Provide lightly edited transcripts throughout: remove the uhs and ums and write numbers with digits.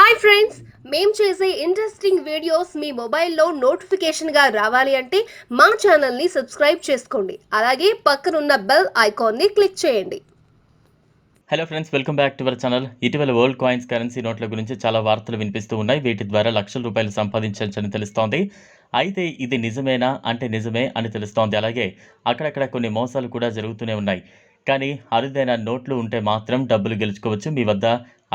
Hi friends, మేము చేసే interesting videos మీ మొబైల్లో నోటిఫికేషన్గా రావాలి అంటే మా ఛానల్ని సబ్స్క్రైబ్ చేసుకోండి. అలాగే పక్కనున్న బెల్ ఐకాన్ని క్లిక్ చేయండి. Hello friends, welcome back to our channel. ఇటీవల వరల్డ్ కాయిన్స్ కరెన్సీ నోట్ల గురించి చాలా వార్తలు వినిపిస్తూ ఉన్నాయి. వీటి ద్వారా లక్షల రూపాయలు సంపాదించవచ్చని తెలుస్తోంది. అయితే ఇది నిజమేనా అంటే నిజమే అని తెలుస్తోంది. అలాగే అక్కడక్కడ కొన్ని మోసాలు కూడా జరుగుతూనే ఉన్నాయి. కానీ అరుదైన నోట్లు ఉంటే మాత్రం డబ్బులు గెలుచుకోవచ్చు. మీ వద్ద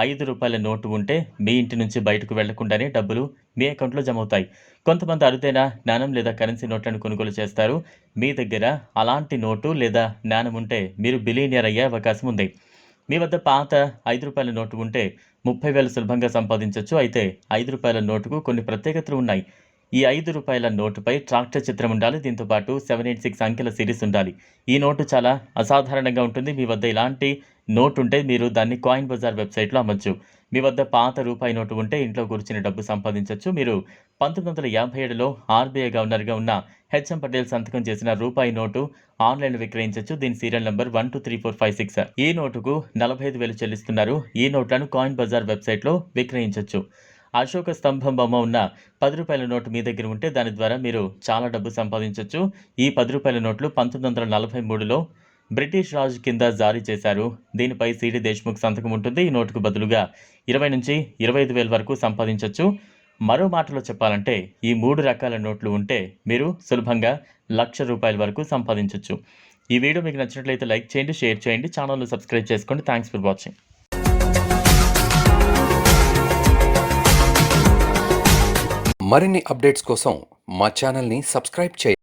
₹5 నోటు ఉంటే మీ ఇంటి నుంచి బయటకు వెళ్లకుండానే డబ్బులు మీ అకౌంట్లో జమ అవుతాయి. కొంతమంది అరుదైన నాణెం లేదా కరెన్సీ నోట్లను కొనుగోలు చేస్తారు. మీ దగ్గర అలాంటి నోటు లేదా నాణెం ఉంటే మీరు బిలియనియర్ అయ్యే అవకాశం ఉంది. మీ వద్ద పాత ₹5 నోటు ఉంటే 30,000 సులభంగా సంపాదించవచ్చు. అయితే ₹5 నోటుకు కొన్ని ప్రత్యేకతలు ఉన్నాయి. ఈ ₹5 నోటుపై ట్రాక్టర్ చిత్రం ఉండాలి. దీంతో పాటు 786 అంకెల సిరీస్ ఉండాలి. ఈ నోటు చాలా అసాధారణంగా ఉంటుంది. మీ వద్ద ఇలాంటి నోటు ఉంటే మీరు దాన్ని కాయిన్ బజార్ వెబ్సైట్లో అమ్మొచ్చు. మీ వద్ద పాత రూపాయి నోటు ఉంటే ఇంట్లో కూర్చుని డబ్బు సంపాదించవచ్చు. మీరు 1957లో ఆర్బీఐ గవర్నర్గా ఉన్న హెచ్ఎం పటేల్ సంతకం చేసిన రూపాయి నోటు ఆన్లైన్లో విక్రయించవచ్చు. దీని సీరియల్ నంబర్ 123456. ఈ నోటుకు 45,000 చెల్లిస్తున్నారు. ఈ నోట్లను కాయిన్ బజార్ వెబ్సైట్లో విక్రయించవచ్చు. అశోక స్తంభం బొమ్మ ఉన్న ₹10 నోటు మీ దగ్గర ఉంటే దాని ద్వారా మీరు చాలా డబ్బు సంపాదించవచ్చు. ఈ ₹10 నోట్లు 1943లో బ్రిటిష్ రాజు కింద జారీ చేశారు. దీనిపై సిడి దేశ్ముఖ్ సంతకం ఉంటుంది. ఈ నోటుకు బదులుగా 20 నుంచి 25,000 వరకు సంపాదించవచ్చు. మరో మాటలో చెప్పాలంటే ఈ 3 రకాల నోట్లు ఉంటే మీరు సులభంగా ₹1,00,000 వరకు సంపాదించవచ్చు. ఈ వీడియో మీకు నచ్చినట్లయితే లైక్ చేయండి, షేర్ చేయండి, ఛానల్ను సబ్స్క్రైబ్ చేసుకోండి. Thanks for watching. మరిన్ని అప్డేట్స్ కోసం మా ఛానల్ని సబ్స్క్రైబ్ చేయండి.